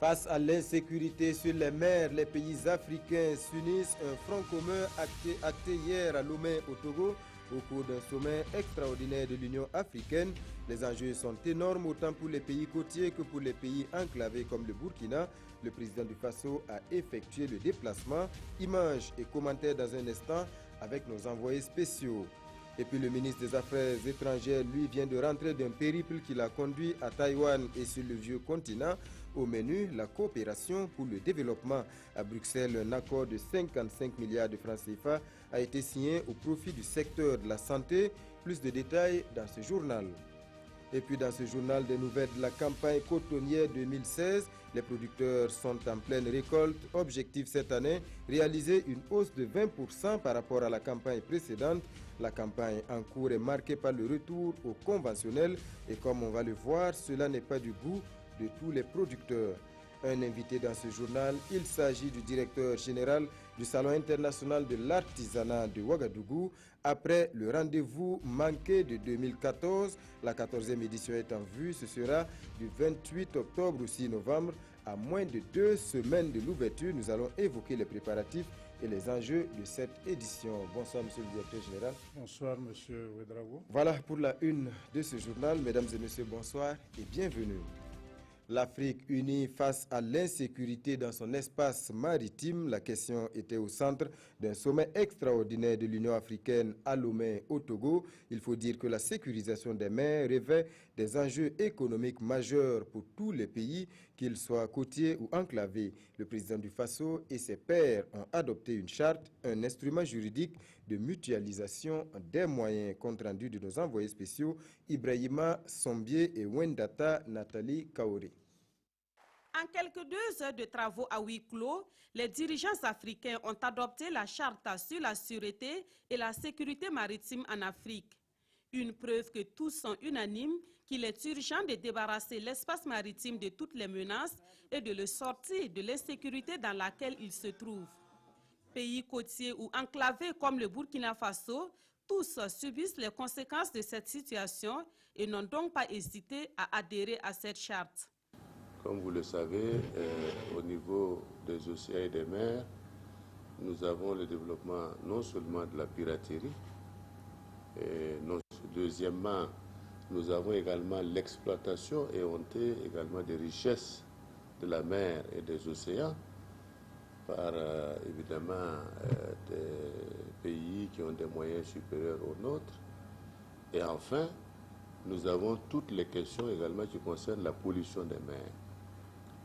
Face à l'insécurité sur les mers, les pays africains s'unissent. Un front commun acté hier à Lomé au Togo au cours d'un sommet extraordinaire de l'Union africaine. Les enjeux sont énormes autant pour les pays côtiers que pour les pays enclavés comme le Burkina. Le président du Faso a effectué le déplacement. Images et commentaires dans un instant avec nos envoyés spéciaux. Et puis le ministre des Affaires étrangères, lui, vient de rentrer d'un périple qui l'a conduit à Taïwan et sur le vieux continent. Au menu, la coopération pour le développement. À Bruxelles, un accord de 55 milliards de francs CFA a été signé au profit du secteur de la santé. Plus de détails dans ce journal. Et puis dans ce journal, des nouvelles de la campagne cotonnière 2016. Les producteurs sont en pleine récolte. Objectif cette année, réaliser une hausse de 20% par rapport à la campagne précédente. La campagne en cours est marquée par le retour au conventionnel. Et comme on va le voir, cela n'est pas du goût de tous les producteurs. Un invité dans ce journal, il s'agit du directeur général du Salon international de l'artisanat de Ouagadougou. Après le rendez-vous manqué de 2014, la 14e édition est en vue. Ce sera du 28 octobre au 6 novembre. À moins de 2 semaines de l'ouverture, nous allons évoquer les préparatifs et les enjeux de cette édition. Bonsoir, monsieur le directeur général. Bonsoir, monsieur Ouedraogo. Voilà pour la une de ce journal. Mesdames et messieurs, bonsoir et bienvenue. L'Afrique unie face à l'insécurité dans son espace maritime. La question était au centre d'un sommet extraordinaire de l'Union africaine à Lomé au Togo. Il faut dire que la sécurisation des mers revêt des enjeux économiques majeurs pour tous les pays, qu'ils soient côtiers ou enclavés. Le président du Faso et ses pairs ont adopté une charte, un instrument juridique de mutualisation des moyens. Compte rendu de nos envoyés spéciaux Ibrahima Sombier et Wendata Nathalie Kaori. En quelques 2 heures de travaux à huis clos, les dirigeants africains ont adopté la charte sur la sûreté et la sécurité maritime en Afrique. Une preuve que tous sont unanimes qu'il est urgent de débarrasser l'espace maritime de toutes les menaces et de le sortir de l'insécurité dans laquelle il se trouve. Pays côtiers ou enclavés comme le Burkina Faso, tous subissent les conséquences de cette situation et n'ont donc pas hésité à adhérer à cette charte. Comme vous le savez, au niveau des océans et des mers, nous avons le développement non seulement de la piraterie, et deuxièmement, nous avons également l'exploitation éhontée également des richesses de la mer et des océans par évidemment des pays qui ont des moyens supérieurs aux nôtres. Et enfin, nous avons toutes les questions également qui concernent la pollution des mers,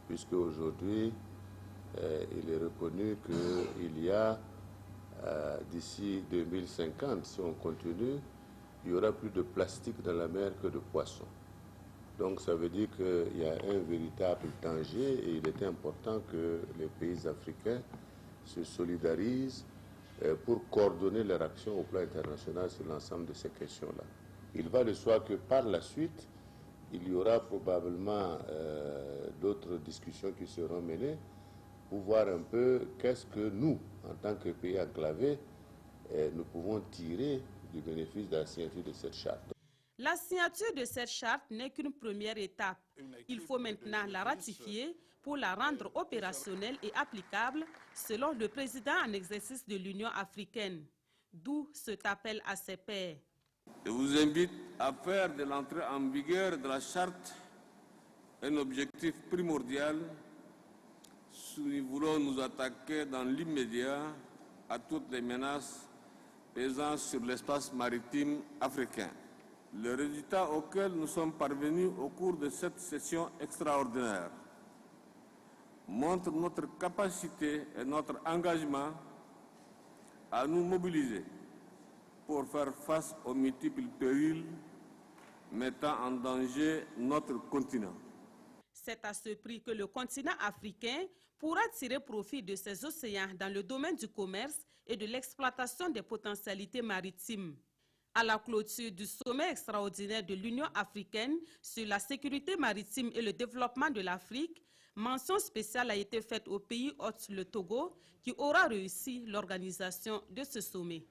puisque aujourd'hui, il est reconnu qu'il y a, d'ici 2050, si on continue, il y aura plus de plastique dans la mer que de poissons. Donc ça veut dire qu'il y a un véritable danger et il est important que les pays africains se solidarisent pour coordonner leur action au plan international sur l'ensemble de ces questions-là. Il va de soi que par la suite, il y aura probablement d'autres discussions qui seront menées pour voir un peu qu'est-ce que nous, en tant que pays enclavés, nous pouvons tirer du bénéfice de la signature de cette charte. La signature de cette charte n'est qu'une première étape. Il faut maintenant la ratifier pour la rendre opérationnelle et applicable selon le président en exercice de l'Union africaine. D'où cet appel à ses pairs. Je vous invite à faire de l'entrée en vigueur de la charte un objectif primordial si nous voulons nous attaquer dans l'immédiat à toutes les menaces pesant sur l'espace maritime africain. Le résultat auquel nous sommes parvenus au cours de cette session extraordinaire montre notre capacité et notre engagement à nous mobiliser pour faire face aux multiples périls mettant en danger notre continent. C'est à ce prix que le continent africain pourra tirer profit de ses océans dans le domaine du commerce et de l'exploitation des potentialités maritimes. À la clôture du sommet extraordinaire de l'Union africaine sur la sécurité maritime et le développement de l'Afrique, mention spéciale a été faite au pays hôte, le Togo, qui aura réussi l'organisation de ce sommet.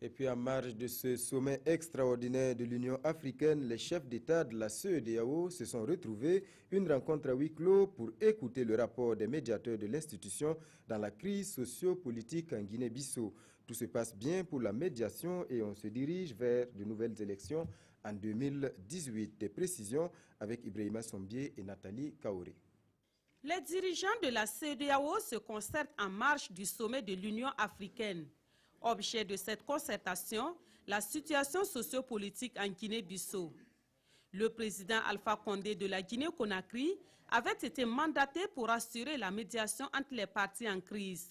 Et puis en marge de ce sommet extraordinaire de l'Union africaine, les chefs d'État de la CEDEAO se sont retrouvés une rencontre à huis clos pour écouter le rapport des médiateurs de l'institution dans la crise socio-politique en Guinée-Bissau. Tout se passe bien pour la médiation et on se dirige vers de nouvelles élections en 2018. Des précisions avec Ibrahima Sombier et Nathalie Kaoré. Les dirigeants de la CEDEAO se concertent en marge du sommet de l'Union africaine. Objet de cette concertation, la situation sociopolitique en Guinée-Bissau. Le président Alpha Condé de la Guinée-Conakry avait été mandaté pour assurer la médiation entre les parties en crise.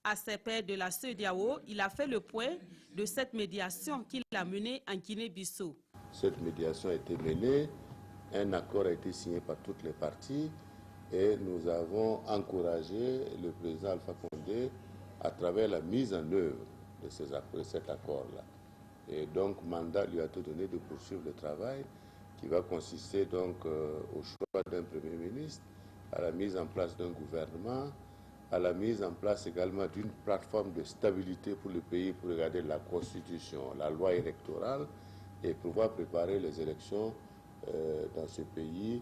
À ses pairs de la CEDEAO, il a fait le point de cette médiation qu'il a menée en Guinée-Bissau. Cette médiation a été menée, un accord a été signé par toutes les parties et nous avons encouragé le président Alpha Condé à travers la mise en œuvre de cet accord-là. Et donc, mandat lui a été donné de poursuivre le travail qui va consister donc au choix d'un Premier ministre, à la mise en place d'un gouvernement, à la mise en place également d'une plateforme de stabilité pour le pays pour regarder la Constitution, la loi électorale et pouvoir préparer les élections dans ce pays.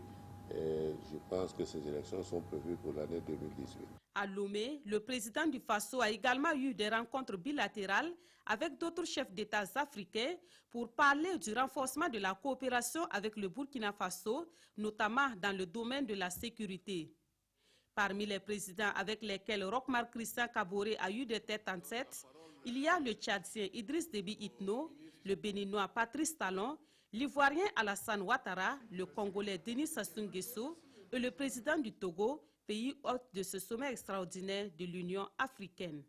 Et je pense que ces élections sont prévues pour l'année 2018. À Lomé, le président du Faso a également eu des rencontres bilatérales avec d'autres chefs d'État africains pour parler du renforcement de la coopération avec le Burkina Faso, notamment dans le domaine de la sécurité. Parmi les présidents avec lesquels Roch-Marc Christian Kaboré a eu des têtes en tête, il y a le Tchadien Idriss Déby Itno, le Béninois Patrice Talon, l'Ivoirien Alassane Ouattara, le Congolais Denis Sassou Nguesso et le président du Togo, pays hôte de ce sommet extraordinaire de l'Union africaine.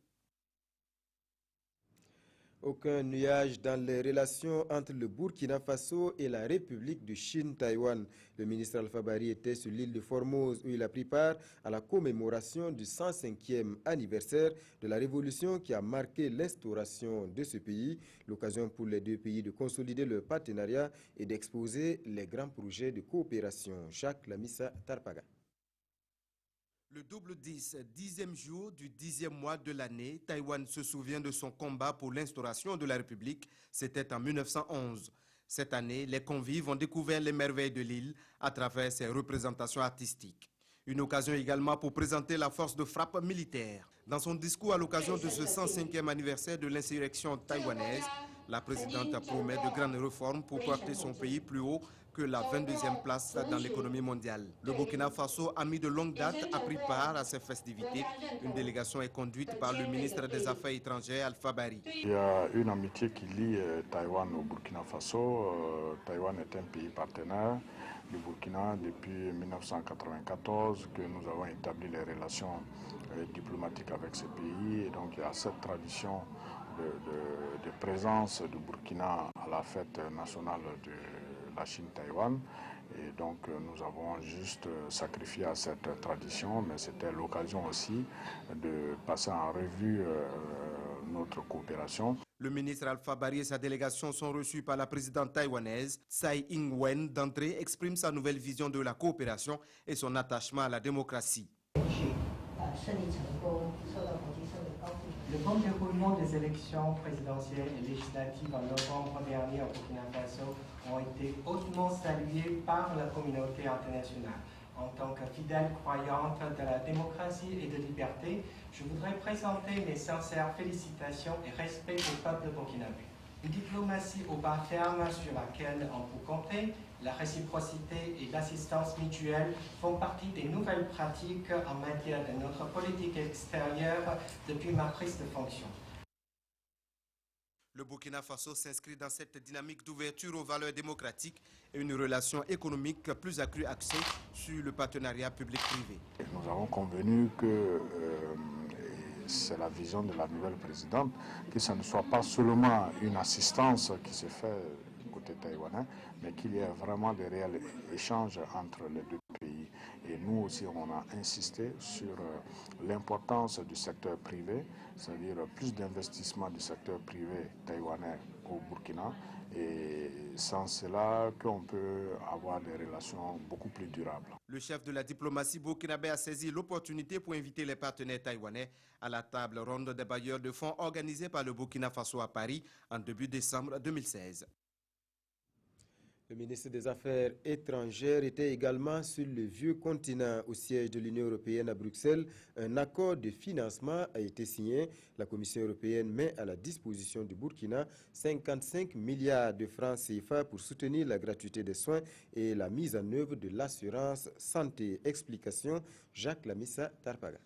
Aucun nuage dans les relations entre le Burkina Faso et la République de Chine-Taïwan. Le ministre Alpha Bari était sur l'île de Formose où il a pris part à la commémoration du 105e anniversaire de la révolution qui a marqué l'instauration de ce pays. L'occasion pour les deux pays de consolider leur partenariat et d'exposer les grands projets de coopération. Jacques Lamissa Tarpaga. Le double 10, 10e jour du 10e mois de l'année, Taïwan se souvient de son combat pour l'instauration de la République. C'était en 1911. Cette année, les convives ont découvert les merveilles de l'île à travers ses représentations artistiques. Une occasion également pour présenter la force de frappe militaire. Dans son discours à l'occasion de ce 105e anniversaire de l'insurrection taïwanaise, la présidente promet de grandes réformes pour porter son pays plus haut que la 22e place dans l'économie mondiale. Le Burkina Faso, ami de longue date, a pris part à ces festivités. Une délégation est conduite par le ministre des Affaires étrangères, Alpha Bari. Il y a une amitié qui lie Taïwan au Burkina Faso. Taïwan est un pays partenaire du Burkina depuis 1994 que nous avons établi les relations diplomatiques avec ce pays. Et donc il y a cette tradition de présence du Burkina à la fête nationale de la Chine-Taïwan. Et donc nous avons juste sacrifié à cette tradition, mais c'était l'occasion aussi de passer en revue notre coopération. Le ministre Alpha Bari et sa délégation sont reçus par la présidente taïwanaise Tsai Ing-wen. D'entrée, exprime sa nouvelle vision de la coopération et son attachement à la démocratie. Le bon déroulement des élections présidentielles et législatives en novembre dernier au Burkina Faso ont été hautement salués par la communauté internationale. En tant que fidèle croyante de la démocratie et de liberté, je voudrais présenter mes sincères félicitations et respect au peuple burkinabé. Une diplomatie au bas terme sur laquelle on peut compter, la réciprocité et l'assistance mutuelle font partie des nouvelles pratiques en matière de notre politique extérieure depuis ma prise de fonction. Le Burkina Faso s'inscrit dans cette dynamique d'ouverture aux valeurs démocratiques et une relation économique plus accrue axée sur le partenariat public-privé. Nous avons convenu que c'est la vision de la nouvelle présidente, que ce ne soit pas seulement une assistance qui se fait du côté taïwanais, mais qu'il y ait vraiment des réels échanges entre les deux pays. Et nous aussi, on a insisté sur l'importance du secteur privé, c'est-à-dire plus d'investissement du secteur privé taïwanais au Burkina. Et sans cela, qu'on peut avoir des relations beaucoup plus durables. Le chef de la diplomatie burkinabé a saisi l'opportunité pour inviter les partenaires taïwanais à la table ronde des bailleurs de fonds organisée par le Burkina Faso à Paris en début décembre 2016. Le ministre des Affaires étrangères était également sur le vieux continent au siège de l'Union européenne à Bruxelles. Un accord de financement a été signé. La Commission européenne met à la disposition du Burkina 55 milliards de francs CFA pour soutenir la gratuité des soins et la mise en œuvre de l'assurance santé. Explication, Jacques Lamissa Tarpaga.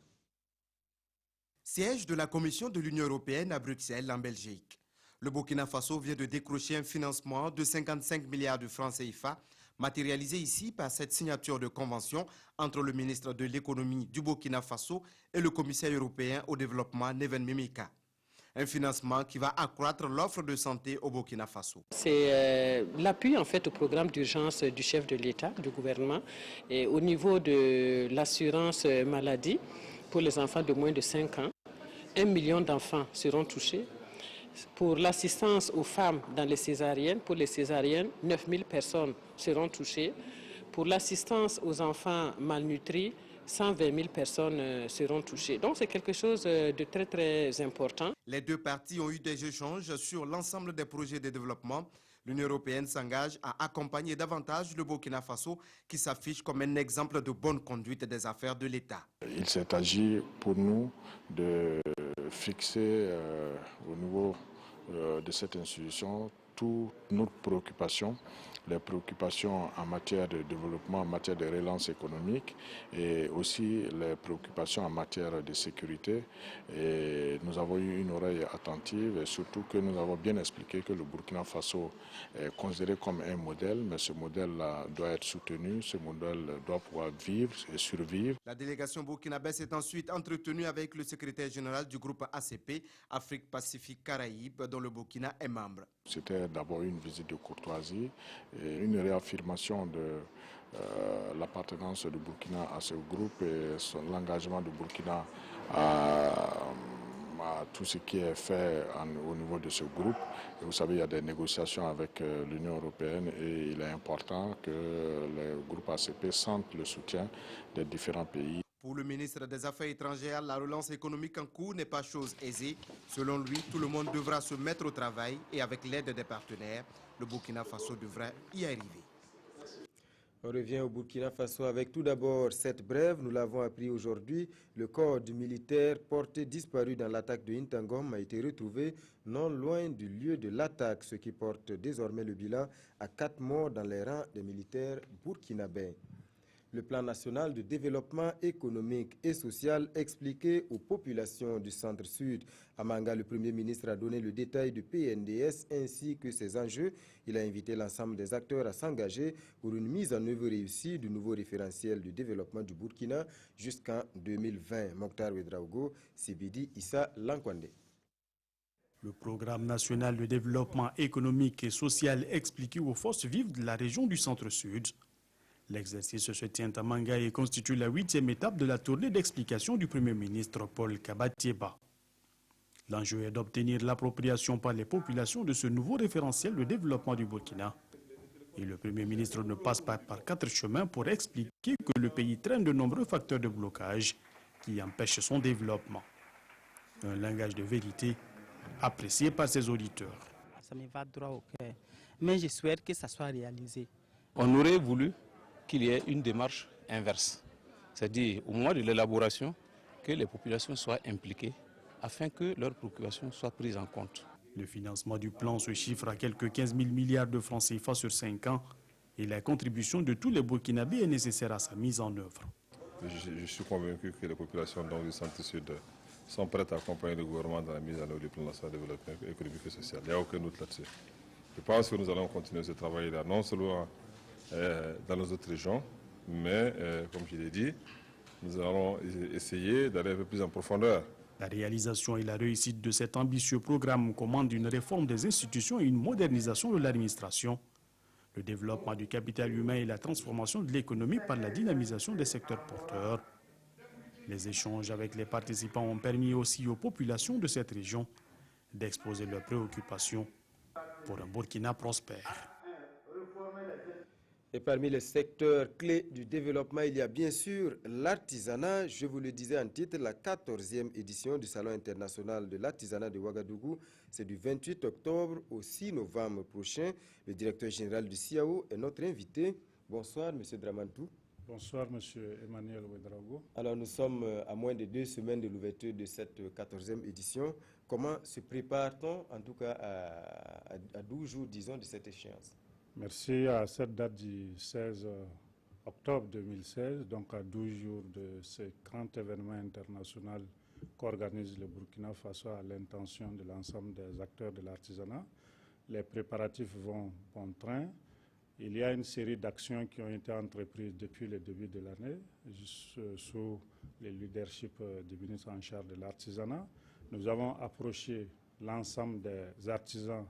Siège de la Commission de l'Union européenne à Bruxelles en Belgique. Le Burkina Faso vient de décrocher un financement de 55 milliards de francs CFA, matérialisé ici par cette signature de convention entre le ministre de l'économie du Burkina Faso et le commissaire européen au développement Neven Mimika. Un financement qui va accroître l'offre de santé au Burkina Faso. C'est l'appui en fait au programme d'urgence du chef de l'État, du gouvernement, et au niveau de l'assurance maladie pour les enfants de moins de 5 ans. 1 million d'enfants seront touchés. Pour l'assistance aux femmes dans les césariennes, pour les césariennes, 9000 personnes seront touchées. Pour l'assistance aux enfants malnutris, 120 000 personnes seront touchées. Donc c'est quelque chose de très très important. Les deux parties ont eu des échanges sur l'ensemble des projets de développement. L'Union européenne s'engage à accompagner davantage le Burkina Faso qui s'affiche comme un exemple de bonne conduite des affaires de l'État. Il s'est agi pour nous de fixer au niveau de cette institution toutes nos préoccupations, les préoccupations en matière de développement, en matière de relance économique et aussi les préoccupations en matière de sécurité. Et nous avons eu une oreille attentive et surtout que nous avons bien expliqué que le Burkina Faso est considéré comme un modèle, mais ce modèle-là doit être soutenu, ce modèle doit pouvoir vivre et survivre. La délégation burkinabé s'est ensuite entretenue avec le secrétaire général du groupe ACP, Afrique Pacifique Caraïbes, dont le Burkina est membre. C'était d'abord une visite de courtoisie et une réaffirmation de l'appartenance du Burkina à ce groupe et l'engagement du Burkina à tout ce qui est fait au niveau de ce groupe. Et vous savez, il y a des négociations avec l'Union européenne et il est important que le groupe ACP sente le soutien des différents pays. Pour le ministre des Affaires étrangères, la relance économique en cours n'est pas chose aisée. Selon lui, tout le monde devra se mettre au travail et avec l'aide des partenaires, le Burkina Faso devrait y arriver. On revient au Burkina Faso avec tout d'abord cette brève. Nous l'avons appris aujourd'hui. Le corps du militaire porté disparu dans l'attaque de Intangom a été retrouvé non loin du lieu de l'attaque, ce qui porte désormais le bilan à 4 morts dans les rangs des militaires burkinabés. Le plan national de développement économique et social expliqué aux populations du centre-sud. À Manga, le Premier ministre a donné le détail du PNDS ainsi que ses enjeux. Il a invité l'ensemble des acteurs à s'engager pour une mise en œuvre réussie du nouveau référentiel du développement du Burkina jusqu'en 2020. Mokhtar Ouedraogo, Sibidi Issa Lankwande. Le programme national de développement économique et social expliqué aux forces vives de la région du centre-sud. L'exercice se tient à Manga et constitue la 8e étape de la tournée d'explication du Premier ministre Paul Kabatieba. L'enjeu est d'obtenir l'appropriation par les populations de ce nouveau référentiel de développement du Burkina. Et le Premier ministre ne passe pas par 4 chemins pour expliquer que le pays traîne de nombreux facteurs de blocage qui empêchent son développement. Un langage de vérité apprécié par ses auditeurs. Ça me va droit au cœur, mais je souhaite que ça soit réalisé. On aurait voulu qu'il y ait une démarche inverse, c'est-à-dire au moment de l'élaboration, que les populations soient impliquées afin que leurs préoccupations soient prises en compte. Le financement du plan se chiffre à quelques 15 000 milliards de francs CFA sur 5 ans et la contribution de tous les Burkinabés est nécessaire à sa mise en œuvre. Je suis convaincu que les populations du centre-sud sont prêtes à accompagner le gouvernement dans la mise en œuvre du plan national de développement économique et social. Il n'y a aucun doute là-dessus. Je pense que nous allons continuer ce travail-là, non seulement dans nos autres régions, mais comme je l'ai dit, nous allons essayer d'aller un peu plus en profondeur. La réalisation et la réussite de cet ambitieux programme commandent une réforme des institutions et une modernisation de l'administration. le développement du capital humain et la transformation de l'économie par la dynamisation des secteurs porteurs. Les échanges avec les participants ont permis aussi aux populations de cette région d'exposer leurs préoccupations pour un Burkina prospère. Et parmi les secteurs clés du développement, il y a bien sûr l'artisanat. Je vous le disais en titre, la 14e édition du Salon international de l'artisanat de Ouagadougou. C'est du 28 octobre au 6 novembre prochain. Le directeur général du CIAO est notre invité. Bonsoir, M. Dramantou. Bonsoir, M. Emmanuel Ouedraogo. Alors, nous sommes à moins de 2 semaines de l'ouverture de cette 14e édition. Comment se prépare-t-on, en tout cas à 12 jours, disons, de cette échéance? Merci. À cette date du 16 octobre 2016, donc à 12 jours de ce grand événement international qu'organise le Burkina Faso à l'intention de l'ensemble des acteurs de l'artisanat, les préparatifs vont bon train. Il y a une série d'actions qui ont été entreprises depuis le début de l'année, sous le leadership du ministre en charge de l'artisanat. Nous avons approché l'ensemble des artisans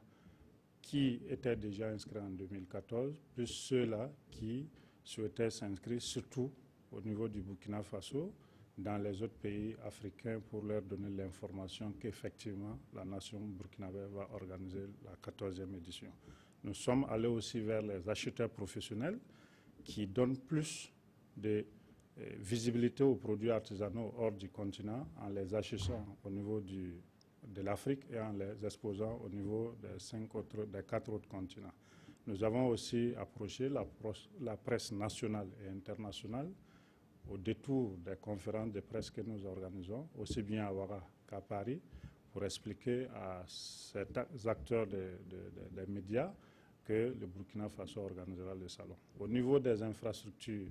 qui étaient déjà inscrits en 2014, plus ceux-là qui souhaitaient s'inscrire, surtout au niveau du Burkina Faso, dans les autres pays africains, pour leur donner l'information qu'effectivement la nation burkinabé va organiser la 14e édition. Nous sommes allés aussi vers les acheteurs professionnels qui donnent plus de visibilité aux produits artisanaux hors du continent en les achetant au niveau de l'Afrique et en les exposant au niveau des 4 autres continents. Nous avons aussi approché la presse nationale et internationale au détour des conférences de presse que nous organisons, aussi bien à Ouaga qu'à Paris, pour expliquer à ces acteurs des médias que le Burkina Faso organisera le salon. Au niveau des infrastructures,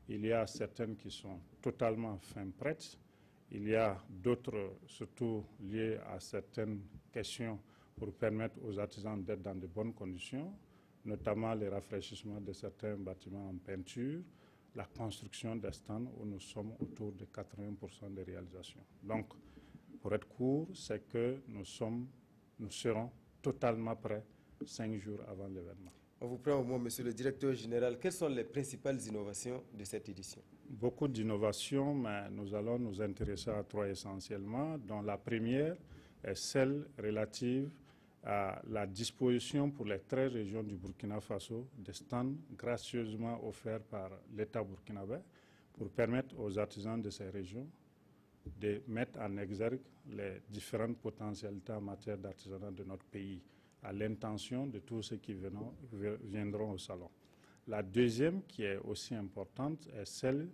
il y a certaines qui sont totalement fin prêtes. Il y a d'autres, surtout liées à certaines questions pour permettre aux artisans d'être dans de bonnes conditions, notamment le rafraîchissement de certains bâtiments en peinture, la construction des stands où nous sommes autour de 80% de réalisation. Donc, pour être court, c'est que nous serons totalement prêts 5 jours avant l'événement. On vous prend au mot, Monsieur le Directeur général. Quelles sont les principales innovations de cette édition? Beaucoup d'innovations, mais nous allons nous intéresser à 3 essentiellement, dont la première est celle relative à la disposition pour les 13 régions du Burkina Faso de stands gracieusement offerts par l'État burkinabé pour permettre aux artisans de ces régions de mettre en exergue les différentes potentialités en matière d'artisanat de notre pays, à l'intention de tous ceux qui viendront au salon. La deuxième, qui est aussi importante, est celle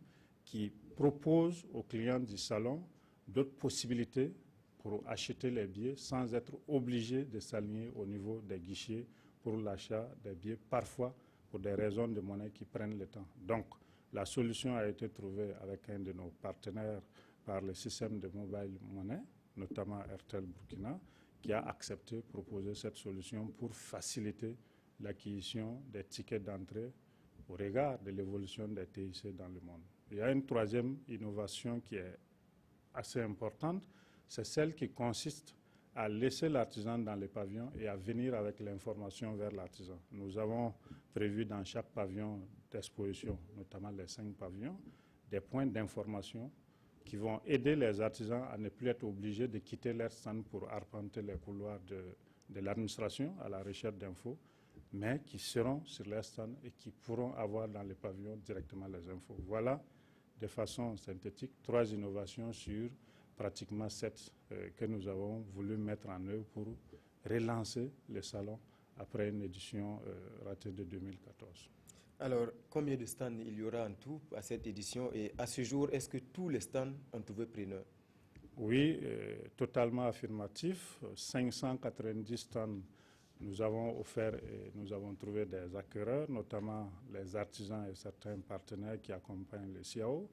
qui propose aux clients du salon d'autres possibilités pour acheter les billets sans être obligés de s'aligner au niveau des guichets pour l'achat des billets, parfois pour des raisons de monnaie qui prennent le temps. Donc, la solution a été trouvée avec un de nos partenaires par le système de mobile money, notamment Airtel Burkina, qui a accepté de proposer cette solution pour faciliter l'acquisition des tickets d'entrée au regard de l'évolution des TIC dans le monde. Il y a une troisième innovation qui est assez importante, c'est celle qui consiste à laisser l'artisan dans les pavillons et à venir avec l'information vers l'artisan. Nous avons prévu dans chaque pavillon d'exposition, notamment les 5 pavillons, des points d'information qui vont aider les artisans à ne plus être obligés de quitter leur stand pour arpenter les couloirs de l'administration à la recherche d'infos, mais qui seront sur leur stand et qui pourront avoir dans les pavillons directement les infos. Voilà, de façon synthétique, 3 innovations sur pratiquement 7 que nous avons voulu mettre en œuvre pour relancer le salon après une édition ratée de 2014. Alors, combien de stands il y aura en tout à cette édition et à ce jour, est-ce que tous les stands ont trouvé preneur? Oui, totalement affirmatif. 590 stands nous avons offert et nous avons trouvé des acquéreurs, notamment les artisans et certains partenaires qui accompagnent le CIAO.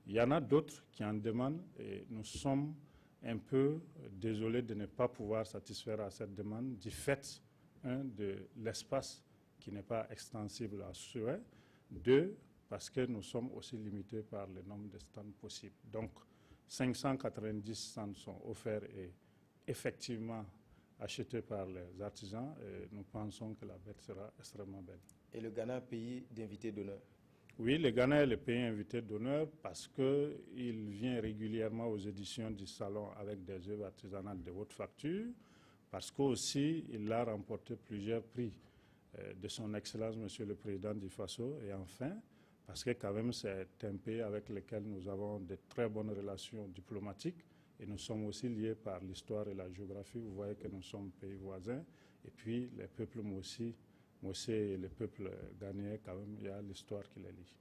Il y en a d'autres qui en demandent et nous sommes un peu désolés de ne pas pouvoir satisfaire à cette demande du fait, de l'espace qui n'est pas extensible à souhait, 2, parce que nous sommes aussi limités par le nombre de stands possibles. Donc, 590 stands sont offerts et effectivement, achetés par les artisans et nous pensons que la bête sera extrêmement belle. Et le Ghana, pays d'invité d'honneur? Oui, le Ghana est le pays invité d'honneur parce qu'il vient régulièrement aux éditions du Salon avec des œuvres artisanales de haute facture, parce qu'aussi il a remporté plusieurs prix de son Excellence, Monsieur le Président du Faso, et enfin, parce que quand même c'est un pays avec lequel nous avons de très bonnes relations diplomatiques et nous sommes aussi liés par l'histoire et la géographie. Vous voyez que nous sommes pays voisins et puis les peuples aussi et le peuple ghanéen, quand même, il y a l'histoire qui les lie.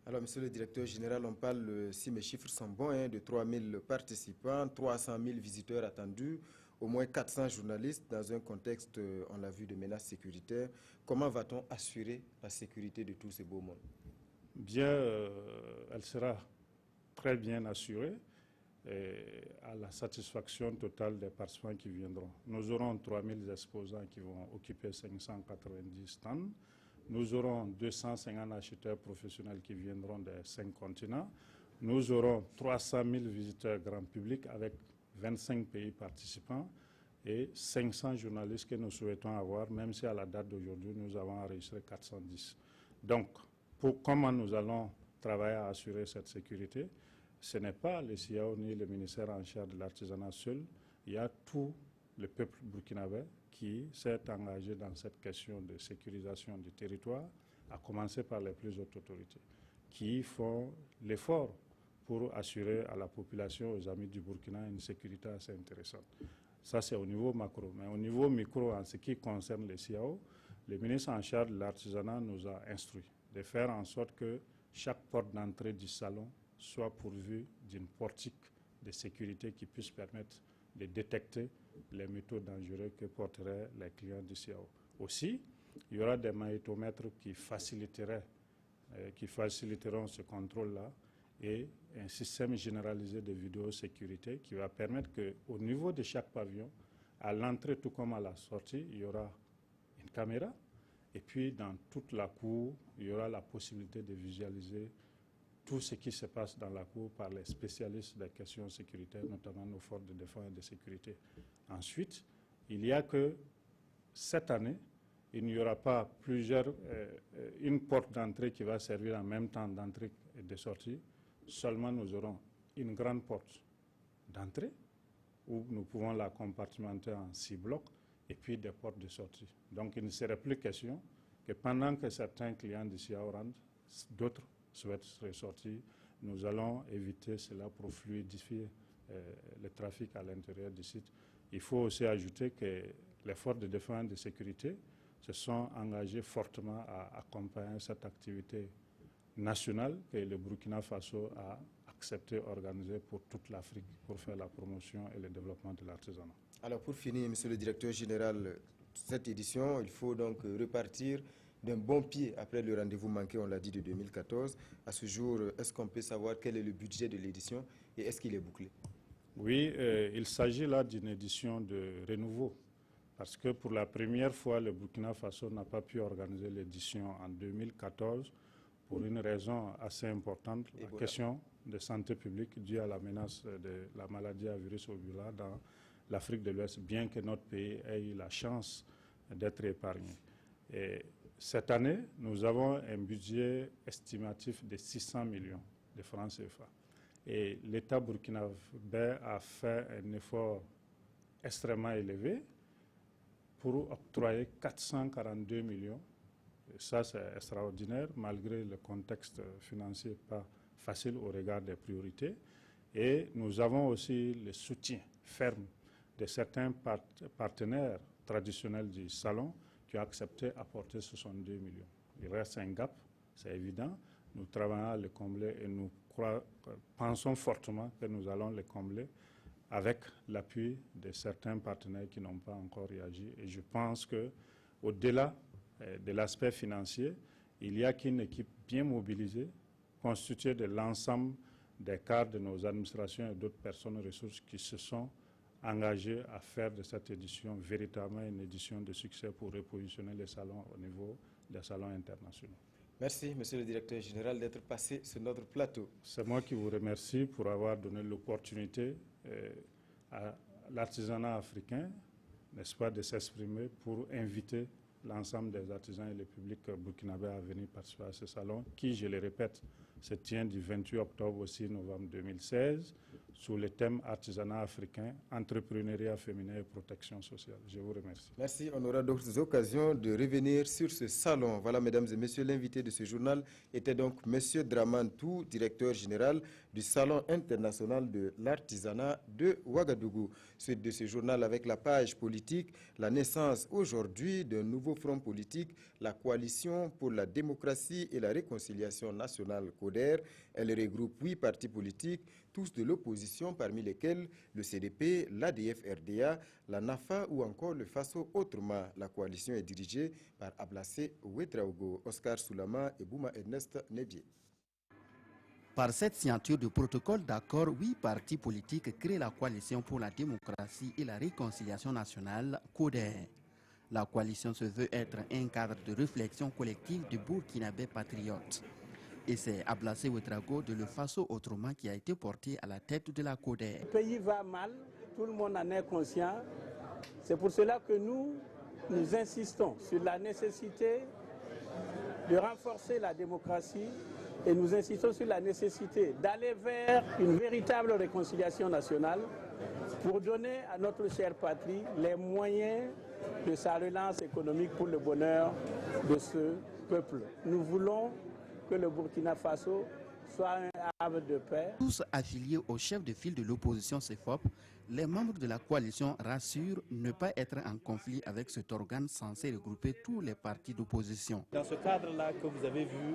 Alors, monsieur le directeur général, on parle, si mes chiffres sont bons, de 3 000 participants, 300 000 visiteurs attendus, au moins 400 journalistes dans un contexte, on l'a vu, de menaces sécuritaires. Comment va-t-on assurer la sécurité de tous ces beaux mondes? Bien, elle sera très bien assurée à la satisfaction totale des participants qui viendront. Nous aurons 3 000 exposants qui vont occuper 590 stands. Nous aurons 250 acheteurs professionnels qui viendront des 5 continents. Nous aurons 300 000 visiteurs grand public avec 25 pays participants et 500 journalistes que nous souhaitons avoir, même si à la date d'aujourd'hui, nous avons enregistré 410. Donc, comment nous allons travailler à assurer cette sécurité? Ce n'est pas le CIAO ni le ministère en charge de l'artisanat seul. Il y a tout le peuple burkinabé qui s'est engagé dans cette question de sécurisation du territoire, à commencer par les plus hautes autorités, qui font l'effort pour assurer à la population, aux amis du Burkina, une sécurité assez intéressante. Ça, c'est au niveau macro. Mais au niveau micro, en ce qui concerne les CIAO, le ministre en charge de l'artisanat nous a instruit de faire en sorte que chaque porte d'entrée du salon soit pourvue d'une portique de sécurité qui puisse permettre de détecter les métaux dangereux que porteraient les clients du CIAO. Aussi, il y aura des magnétomètres qui faciliteront ce contrôle-là et un système généralisé de vidéosécurité qui va permettre qu'au niveau de chaque pavillon, à l'entrée tout comme à la sortie, il y aura une caméra et puis dans toute la cour, il y aura la possibilité de visualiser tout ce qui se passe dans la cour par les spécialistes des questions sécuritaires, notamment nos forces de défense et de sécurité. Ensuite, il y a que cette année, il n'y aura pas une porte d'entrée qui va servir en même temps d'entrée et de sortie. Seulement, nous aurons une grande porte d'entrée où nous pouvons la compartimenter en 6 blocs et puis des portes de sortie. Donc, il ne serait plus question que pendant que certains clients du CIAO rentrent, d'autres souhaitent ressortir. Nous allons éviter cela pour fluidifier le trafic à l'intérieur du site. Il faut aussi ajouter que les forces de défense et de sécurité se sont engagées fortement à accompagner cette activité nationale que le Burkina Faso a accepté organiser pour toute l'Afrique pour faire la promotion et le développement de l'artisanat. Alors pour finir, monsieur le directeur général, cette édition, il faut donc repartir d'un bon pied après le rendez-vous manqué, on l'a dit, de 2014. À ce jour, est-ce qu'on peut savoir quel est le budget de l'édition et est-ce qu'il est bouclé? Oui, il s'agit là d'une édition de renouveau parce que pour la première fois, le Burkina Faso n'a pas pu organiser l'édition en 2014 pour une raison assez importante, la question de santé publique due à la menace de la maladie à virus Ebola dans l'Afrique de l'Ouest, bien que notre pays ait eu la chance d'être épargné. Et cette année, nous avons un budget estimatif de 600 millions de francs CFA. Et l'État burkinabé a fait un effort extrêmement élevé pour octroyer 442 millions. Et ça, c'est extraordinaire, malgré le contexte financier pas facile au regard des priorités. Et nous avons aussi le soutien ferme de certains partenaires traditionnels du salon qui ont accepté d'apporter 62 millions. Il reste un gap, c'est évident. Nous travaillons à le combler et nous pensons fortement que nous allons le combler avec l'appui de certains partenaires qui n'ont pas encore réagi. Et je pense qu'au-delà de l'aspect financier, il y a qu'une équipe bien mobilisée, constituée de l'ensemble des cadres de nos administrations et d'autres personnes ressources qui se sont engagées à faire de cette édition véritablement une édition de succès pour repositionner les salons au niveau des salons internationaux. Merci, monsieur le directeur général, d'être passé sur notre plateau. C'est moi qui vous remercie pour avoir donné l'opportunité à l'artisanat africain n'est-ce pas, de s'exprimer pour inviter l'ensemble des artisans et les publics burkinabés à venir participer à ce salon qui, je le répète, se tient du 28 octobre au 6 novembre 2016 sous le thème artisanat africain, entrepreneuriat féminin et protection sociale. Je vous remercie. Merci. On aura d'autres occasions de revenir sur ce salon. Voilà, mesdames et messieurs, l'invité de ce journal était donc M. Draman Tou, directeur général du Salon international de l'artisanat de Ouagadougou. Suite de ce journal avec la page politique, la naissance aujourd'hui d'un nouveau front politique, la coalition pour la démocratie et la réconciliation nationale CODER. Elle regroupe 8 partis politiques, tous de l'opposition, parmi lesquels le CDP, l'ADF-RDA, la NAFA ou encore le FASO autrement. La coalition est dirigée par Ablassé Ouedraogo, Oscar Soulama et Bouma Ernest Nebié. Par cette signature de protocole d'accord, 8 partis politiques créent la coalition pour la démocratie et la réconciliation nationale, CODER. La coalition se veut être un cadre de réflexion collective du Burkinabé patriote. Et c'est Ablassé Ouedraogo de le FASO autrement qui a été porté à la tête de la CODER. Le pays va mal, tout le monde en est conscient. C'est pour cela que nous insistons sur la nécessité de renforcer la démocratie et nous insistons sur la nécessité d'aller vers une véritable réconciliation nationale pour donner à notre chère patrie les moyens de sa relance économique pour le bonheur de ce peuple. Nous voulons que le Burkina Faso soit un havre de paix. Tous affiliés au chef de file de l'opposition CEFOP, les membres de la coalition rassurent ne pas être en conflit avec cet organe censé regrouper tous les partis d'opposition. Dans ce cadre-là que vous avez vu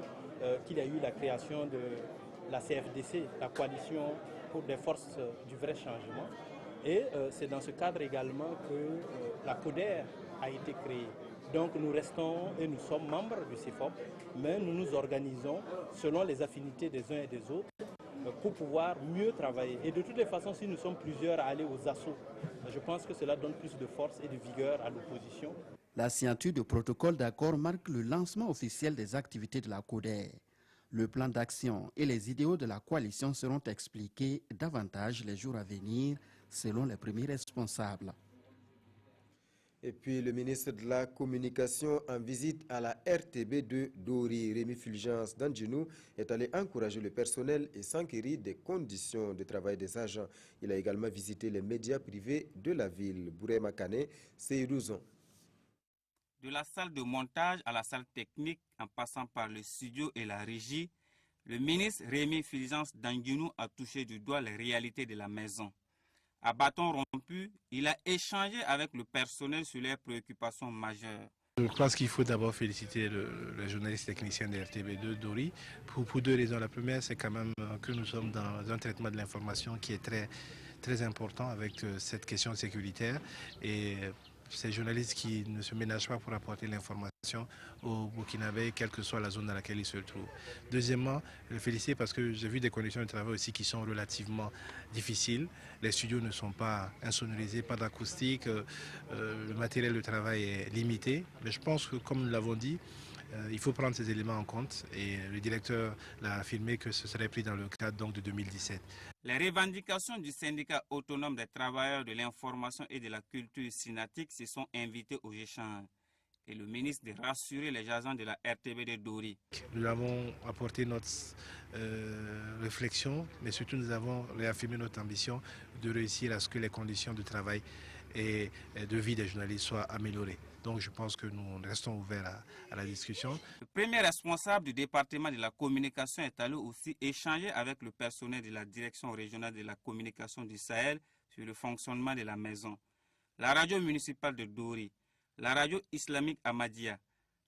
qu'il y a eu la création de la CFDC, la coalition pour des forces du vrai changement. Et c'est dans ce cadre également que la CODER a été créée. Donc nous restons et nous sommes membres du CEFOP, mais nous nous organisons selon les affinités des uns et des autres pour pouvoir mieux travailler. Et de toutes les façons, si nous sommes plusieurs à aller aux assauts, je pense que cela donne plus de force et de vigueur à l'opposition. La signature du protocole d'accord marque le lancement officiel des activités de la CODER. Le plan d'action et les idéaux de la coalition seront expliqués davantage les jours à venir, selon les premiers responsables. Et puis le ministre de la Communication en visite à la RTB de Dori, Rémi Fulgence Dandjinou, est allé encourager le personnel et s'enquérir des conditions de travail des agents. Il a également visité les médias privés de la ville. Bourema Kane, Seyrouzon. De la salle de montage à la salle technique, en passant par le studio et la régie, le ministre Rémi Fulgence Dandjinou a touché du doigt les réalités de la maison. À bâton rompu, il a échangé avec le personnel sur leurs préoccupations majeures. Je pense qu'il faut d'abord féliciter le journaliste technicien de RTB2, Dori, pour 2 raisons. La première, c'est quand même que nous sommes dans un traitement de l'information qui est très important avec cette question sécuritaire. Et ces journalistes qui ne se ménagent pas pour apporter l'information aux Burkinabés, quelle que soit la zone dans laquelle ils se trouvent. Deuxièmement, je le félicite parce que j'ai vu des conditions de travail aussi qui sont relativement difficiles. Les studios ne sont pas insonorisés, pas d'acoustique, le matériel de travail est limité. Mais je pense que, comme nous l'avons dit, il faut prendre ces éléments en compte et le directeur l'a affirmé que ce serait pris dans le cadre donc, de 2017. Les revendications du syndicat autonome des travailleurs de l'information et de la culture cinématique se sont invitées aux échanges. Et le ministre de rassurer les agents de la RTB de Dori. Nous avons apporté notre réflexion, mais surtout nous avons réaffirmé notre ambition de réussir à ce que les conditions de travail et de vie des journalistes soient améliorées. Donc je pense que nous restons ouverts à la discussion. Le premier responsable du département de la communication est allé aussi échanger avec le personnel de la direction régionale de la communication du Sahel sur le fonctionnement de la maison. La radio municipale de Dori, la radio islamique Ahmadiyya,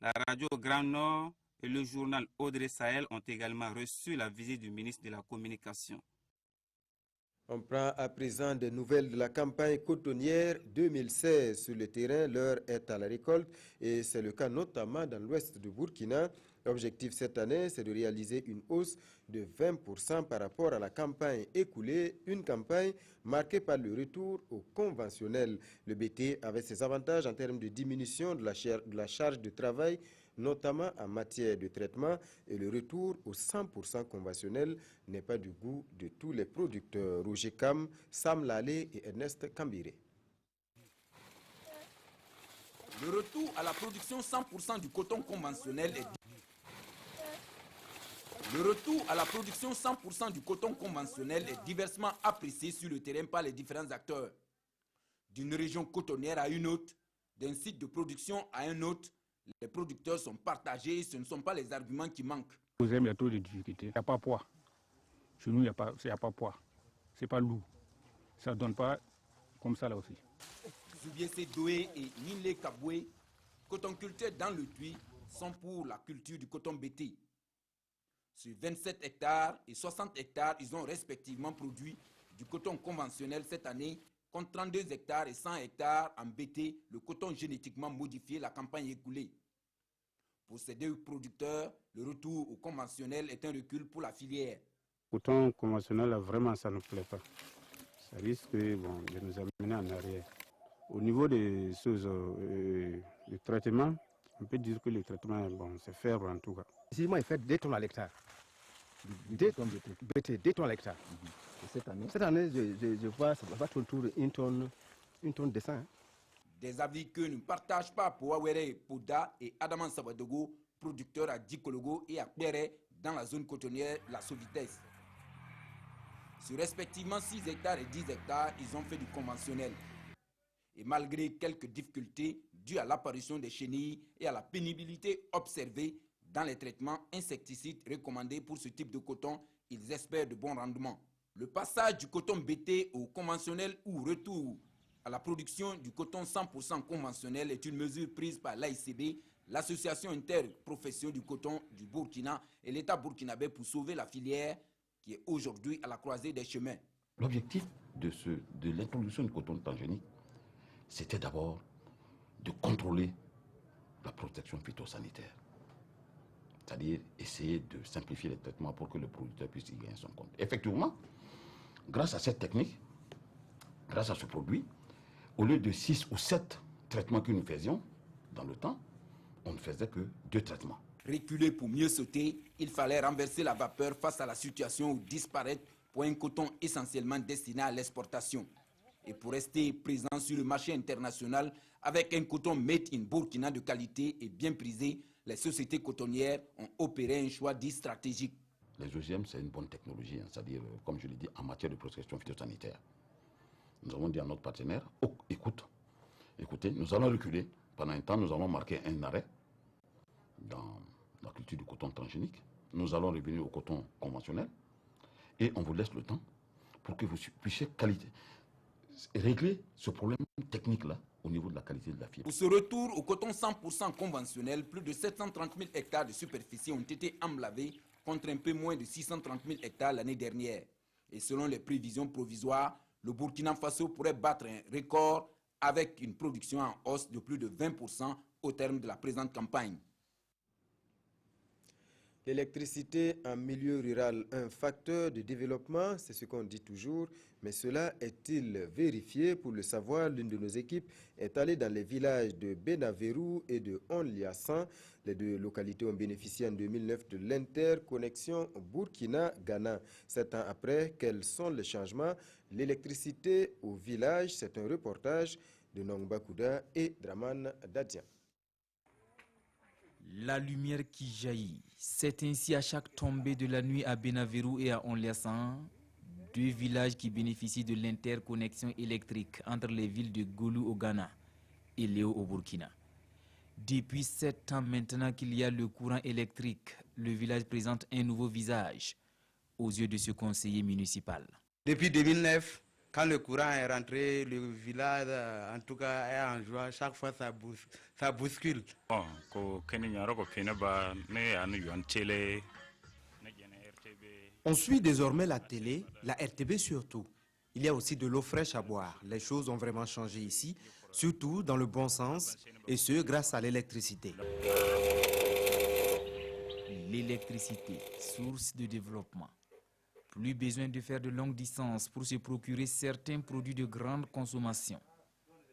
la radio Grand Nord et le journal Audrey Sahel ont également reçu la visite du ministre de la Communication. On prend à présent des nouvelles de la campagne cotonnière 2016. Sur le terrain, l'heure est à la récolte et c'est le cas notamment dans l'ouest du Burkina. L'objectif cette année, c'est de réaliser une hausse de 20% par rapport à la campagne écoulée, une campagne marquée par le retour au conventionnel. Le BT avait ses avantages en termes de diminution de la charge de travail, notamment en matière de traitement, et le retour au 100% conventionnel n'est pas du goût de tous les producteurs. Roger Kam, Sam Lalé et Ernest Kambiré. Le retour à la production 100% du coton conventionnel est diversement apprécié sur le terrain par les différents acteurs. D'une région cotonnière à une autre, d'un site de production à un autre, les producteurs sont partagés et ce ne sont pas les arguments qui manquent. Vous avez trop de difficultés. Il n'y a pas poids. Chez nous, il n'y a pas poids. Ce n'est pas lourd. Ça ne donne pas comme ça là aussi. Soubiese Doué et Ninle Kaboué, cotonculteurs dans le Tuy, sont pour la culture du coton bété. Sur 27 hectares et 60 hectares, ils ont respectivement produit du coton conventionnel cette année, contre 32 hectares et 100 hectares en BT, le coton génétiquement modifié la campagne écoulée. Pour ces deux producteurs, le retour au conventionnel est un recul pour la filière. Le coton conventionnel, vraiment, ça ne plaît pas. Ça risque de nous amener en arrière. Au niveau des choses, du traitement, on peut dire que le traitement, c'est faible en tout cas. Ici, moi, il fait 2 tonnes à l'hectare. 2 tonnes à l'hectare. Cette année, je vois ça va autour d'une tonne de 100. Des avis que ne partagent pas Pouawere Pouda et Adaman Sabadogo, producteurs à Dikologo et à Pere dans la zone cotonnière La Sauvites. Sur respectivement 6 hectares et 10 hectares, ils ont fait du conventionnel. Et malgré quelques difficultés dues à l'apparition des chenilles et à la pénibilité observée dans les traitements insecticides recommandés pour ce type de coton, ils espèrent de bons rendements. Le passage du coton BT au conventionnel ou retour à la production du coton 100% conventionnel est une mesure prise par l'AICB, l'association interprofession du coton du Burkina et l'État burkinabé pour sauver la filière qui est aujourd'hui à la croisée des chemins. L'objectif de l'introduction du coton transgénique, c'était d'abord de contrôler la protection phytosanitaire. C'est-à-dire essayer de simplifier les traitements pour que le producteur puisse y gagner son compte. Effectivement, grâce à cette technique, grâce à ce produit, au lieu de 6 ou 7 traitements que nous faisions dans le temps, on ne faisait que 2 traitements. Reculer pour mieux sauter, il fallait renverser la vapeur face à la situation où disparaître pour un coton essentiellement destiné à l'exportation. Et pour rester présent sur le marché international avec un coton made in Burkina de qualité et bien prisé, les sociétés cotonnières ont opéré un choix dit stratégique. Les OGM, c'est une bonne technologie, c'est-à-dire, comme je l'ai dit, en matière de protection phytosanitaire. Nous avons dit à notre partenaire, écoutez, nous allons reculer. Pendant un temps, nous allons marquer un arrêt dans la culture du coton transgénique. Nous allons revenir au coton conventionnel et on vous laisse le temps pour que vous puissiez régler ce problème technique-là au niveau de la qualité de la fibre. Pour ce retour au coton 100% conventionnel, plus de 730 000 hectares de superficie ont été emblavés contre un peu moins de 630 000 hectares l'année dernière. Et selon les prévisions provisoires, le Burkina Faso pourrait battre un record avec une production en hausse de plus de 20% au terme de la présente campagne. L'électricité en milieu rural, un facteur de développement, c'est ce qu'on dit toujours, mais cela est-il vérifié? Pour le savoir, l'une de nos équipes est allée dans les villages de Benaverou et de Onliassan. Les deux localités ont bénéficié en 2009 de l'interconnexion Burkina-Ghana. 7 ans après, quels sont les changements? L'électricité au village, c'est un reportage de Nongba Kouda et Draman Dadian. La lumière qui jaillit, c'est ainsi à chaque tombée de la nuit à Benaverou et à Onliassan, deux villages qui bénéficient de l'interconnexion électrique entre les villes de Goulou au Ghana et Léo au Burkina. Depuis 7 ans maintenant qu'il y a le courant électrique, le village présente un nouveau visage aux yeux de ce conseiller municipal. Depuis 2009, quand le courant est rentré, le village, en tout cas, est en joie. Chaque fois, ça bouscule. On suit désormais la télé, la RTB surtout. Il y a aussi de l'eau fraîche à boire. Les choses ont vraiment changé ici, surtout dans le bon sens, et ce, grâce à l'électricité. L'électricité, source de développement. Plus besoin de faire de longues distances pour se procurer certains produits de grande consommation.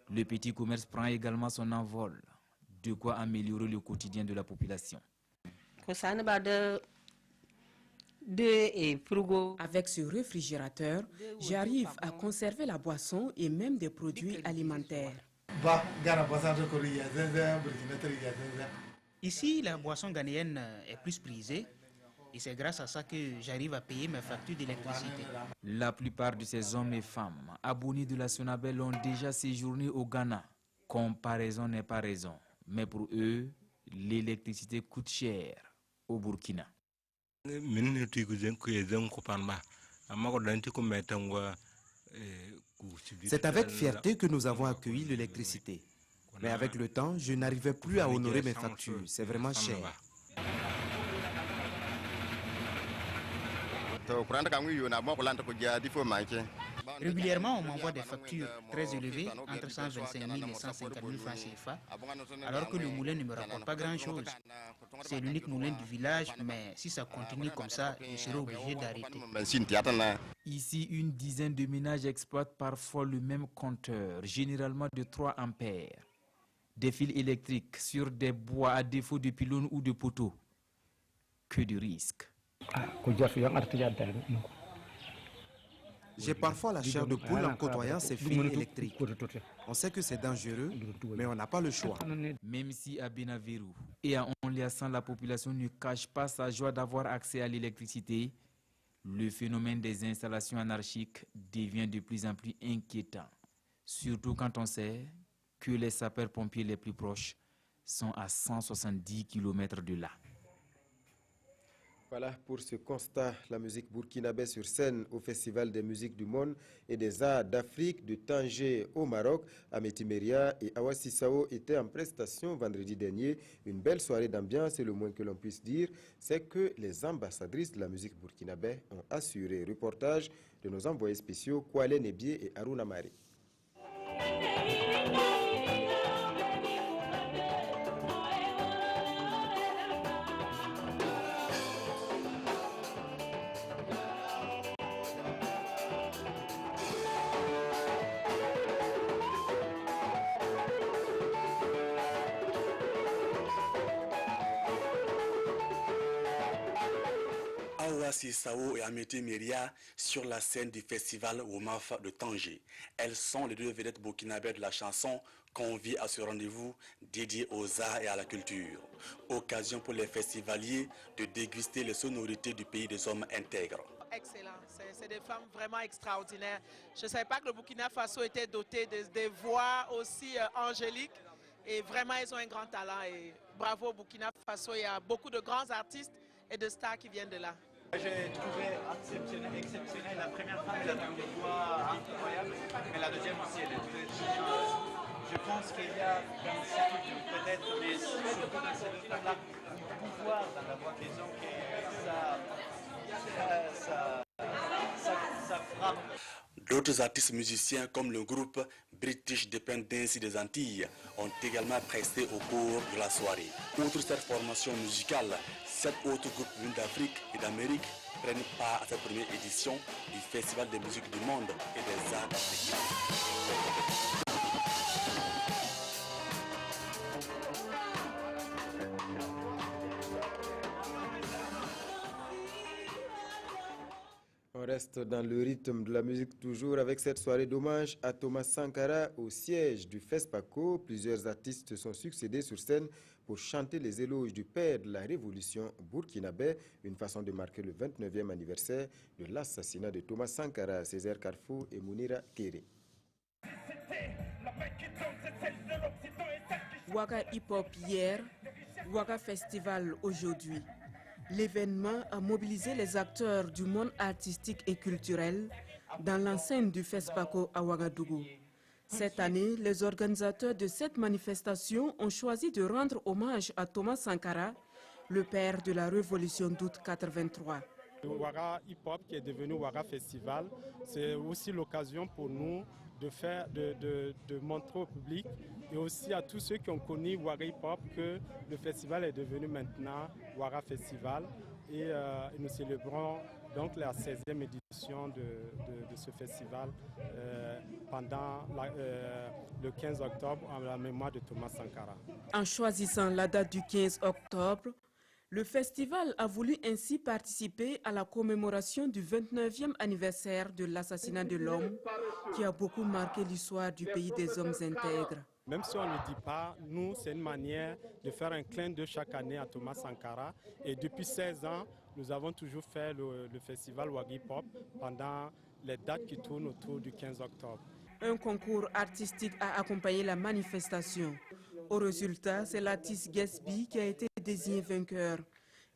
Le petit commerce prend également son envol, de quoi améliorer le quotidien de la population. Avec ce réfrigérateur, j'arrive à conserver la boisson et même des produits alimentaires. Ici, la boisson ghanéenne est plus prisée et c'est grâce à ça que j'arrive à payer mes factures d'électricité. La plupart de ces hommes et femmes abonnés de la Sonabel ont déjà séjourné au Ghana. Comparaison n'est pas raison, mais pour eux, l'électricité coûte cher au Burkina. C'est avec fierté que nous avons accueilli l'électricité. Mais avec le temps, je n'arrivais plus à honorer mes factures. C'est vraiment cher. Régulièrement, on m'envoie des factures très élevées, entre 125 000 et 150 000 francs CFA, alors que le moulin ne me rapporte pas grand-chose. C'est l'unique moulin du village, mais si ça continue comme ça, je serai obligé d'arrêter. Ici, une dizaine de ménages exploitent parfois le même compteur, généralement de 3 ampères. Des fils électriques sur des bois à défaut de pylônes ou de poteaux. Que de risques. J'ai parfois la chair de poule en côtoyant ces fils électriques. On sait que c'est dangereux, mais on n'a pas le choix. Même si à Benavirou et à Onliassan, la population ne cache pas sa joie d'avoir accès à l'électricité, le phénomène des installations anarchiques devient de plus en plus inquiétant. Surtout quand on sait que les sapeurs-pompiers les plus proches sont à 170 km de là. Voilà pour ce constat, la musique burkinabé sur scène au Festival des musiques du monde et des arts d'Afrique de Tanger au Maroc. Ameti Meria et Awa Sissao étaient en prestation vendredi dernier. Une belle soirée d'ambiance et le moins que l'on puisse dire, c'est que les ambassadrices de la musique burkinabé ont assuré. Reportage de nos envoyés spéciaux Kwale Nebié et Aruna Mari. Sissao et Ameti Meria sur la scène du festival Womaf de Tanger. Elles sont les deux vedettes burkinabées de la chanson conviées à ce rendez-vous dédié aux arts et à la culture. Occasion pour les festivaliers de déguster les sonorités du pays des hommes intègres. Excellent, c'est des femmes vraiment extraordinaires. Je ne savais pas que le Burkina Faso était doté de des voix aussi angéliques et vraiment ils ont un grand talent et bravo au Burkina Faso, il y a beaucoup de grands artistes et de stars qui viennent de là. J'ai trouvé exceptionnel. La première femme, elle a une voix incroyable, mais la deuxième aussi, elle est très je pense qu'il y a dans cette culture peut-être, mais surtout dans ces deux femmes-là, un pouvoir dans la voix qu'ils ont, ça frappe. D'autres artistes musiciens comme le groupe British Dependency des Antilles ont également presté au cours de la soirée. Outre cette formation musicale, 7 autres groupes venus d'Afrique et d'Amérique prennent part à cette première édition du Festival des musiques du monde et des arts africains. On reste dans le rythme de la musique toujours avec cette soirée d'hommage à Thomas Sankara au siège du FESPACO. Plusieurs artistes se sont succédés sur scène pour chanter les éloges du père de la révolution burkinabé, une façon de marquer le 29e anniversaire de l'assassinat de Thomas Sankara, Césaire Carrefour et Mounira Kéré. Ouaga Hip Hop hier, Ouaga Festival aujourd'hui. L'événement a mobilisé les acteurs du monde artistique et culturel dans l'enceinte du FESPACO à Ouagadougou. Cette année, les organisateurs de cette manifestation ont choisi de rendre hommage à Thomas Sankara, le père de la révolution d'août 83. Ouaga Hip Hop qui est devenu Ouaga Festival, c'est aussi l'occasion pour nous de montrer au public et aussi à tous ceux qui ont connu Ouaga Hip Hop que le festival est devenu maintenant Ouaga Festival et nous célébrons donc la 16e édition de ce festival pendant le 15 octobre en la mémoire de Thomas Sankara. En choisissant la date du 15 octobre, le festival a voulu ainsi participer à la commémoration du 29e anniversaire de l'assassinat de l'homme qui a beaucoup marqué l'histoire du pays des hommes intègres. Même si on ne le dit pas, nous, c'est une manière de faire un clin d'œil chaque année à Thomas Sankara. Et depuis 16 ans, nous avons toujours fait le festival Wagi Pop pendant les dates qui tournent autour du 15 octobre. Un concours artistique a accompagné la manifestation. Au résultat, c'est l'artiste Gatsby qui a été désigné vainqueur.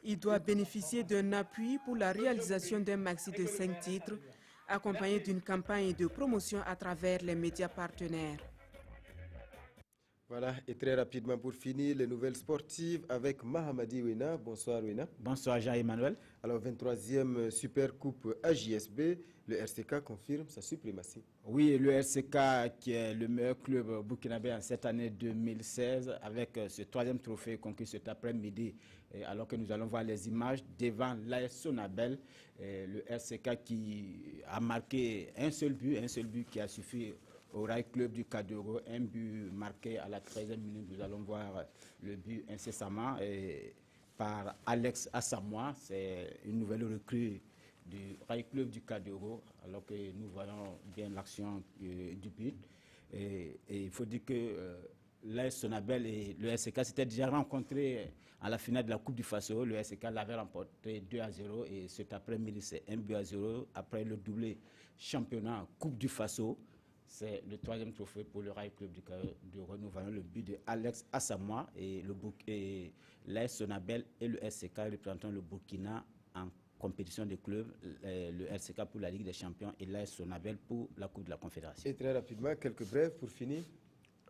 Il doit bénéficier d'un appui pour la réalisation d'un maxi de 5 titres, accompagné d'une campagne de promotion à travers les médias partenaires. Voilà, et très rapidement pour finir, les nouvelles sportives avec Mahamadi Ouena. Bonsoir Ouena. Bonsoir Jean-Emmanuel. Alors, 23e Super Coupe AJSB, le RCK confirme sa suprématie. Oui, le RCK qui est le meilleur club burkinabé en cette année 2016 avec ce 3e trophée conquis cet après-midi. Alors que nous allons voir les images devant l'AS Sonabel, le RCK qui a marqué un seul but qui a suffi au Rail Club du Kadoro, un but marqué à la 13e minute. Nous allons voir le but incessamment par Alex Assamoah. C'est une nouvelle recrue du Rail Club du Kadoro, alors que nous voyons bien l'action du but. Et il faut dire que l'AS Sonabel et le RCK s'étaient déjà rencontrés à la finale de la Coupe du Faso. Le RCK l'avait remporté 2-0 et cet après-midi c'est 1-0 après le doublé championnat Coupe du Faso. C'est le 3e trophée pour le Rail Club du Kadoro. Nous voyons le but de Alex Assamoah et l'AS Sonabel et le RCK représentant le Burkina en compétition de clubs, le RCK pour la Ligue des Champions et l'AS Sonabel pour la Coupe de la Confédération. Et très rapidement, quelques brèves pour finir.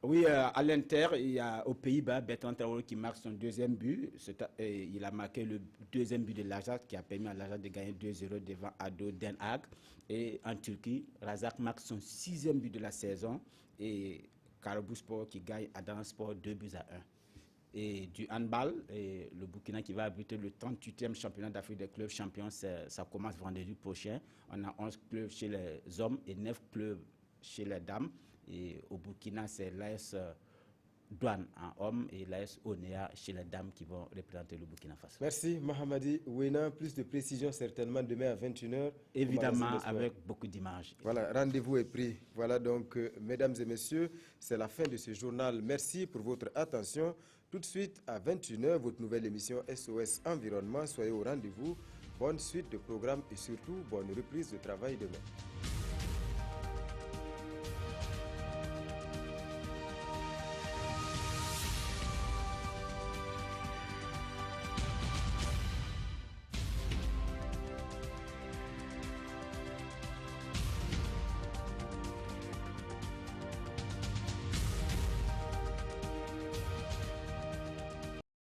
Oui, à l'Inter, il y a aux Pays-Bas Bertrand Traoré qui marque son 2e but. Il a marqué le 2e but de l'Ajax qui a permis à l'Ajax de gagner 2-0 devant Ado Den Haag. Et en Turquie, Razak marque son 6e but de la saison et Karabouspor qui gagne à Adanaspor 2-1. Et du handball, le Burkina qui va abriter le 38e championnat d'Afrique des clubs champions, ça commence vendredi prochain. On a 11 clubs chez les hommes et 9 clubs chez les dames. Et au Burkina, c'est l'AS Douane en hommes et l'AS Onea chez les dames qui vont représenter le Burkina Faso. Merci Mahamadi Ouena. Plus de précisions certainement demain à 21h. Évidemment, avec beaucoup d'images. Voilà, rendez-vous est pris. Voilà donc, mesdames et messieurs, c'est la fin de ce journal. Merci pour votre attention. Tout de suite, à 21h, votre nouvelle émission SOS Environnement. Soyez au rendez-vous. Bonne suite de programme et surtout, bonne reprise de travail demain.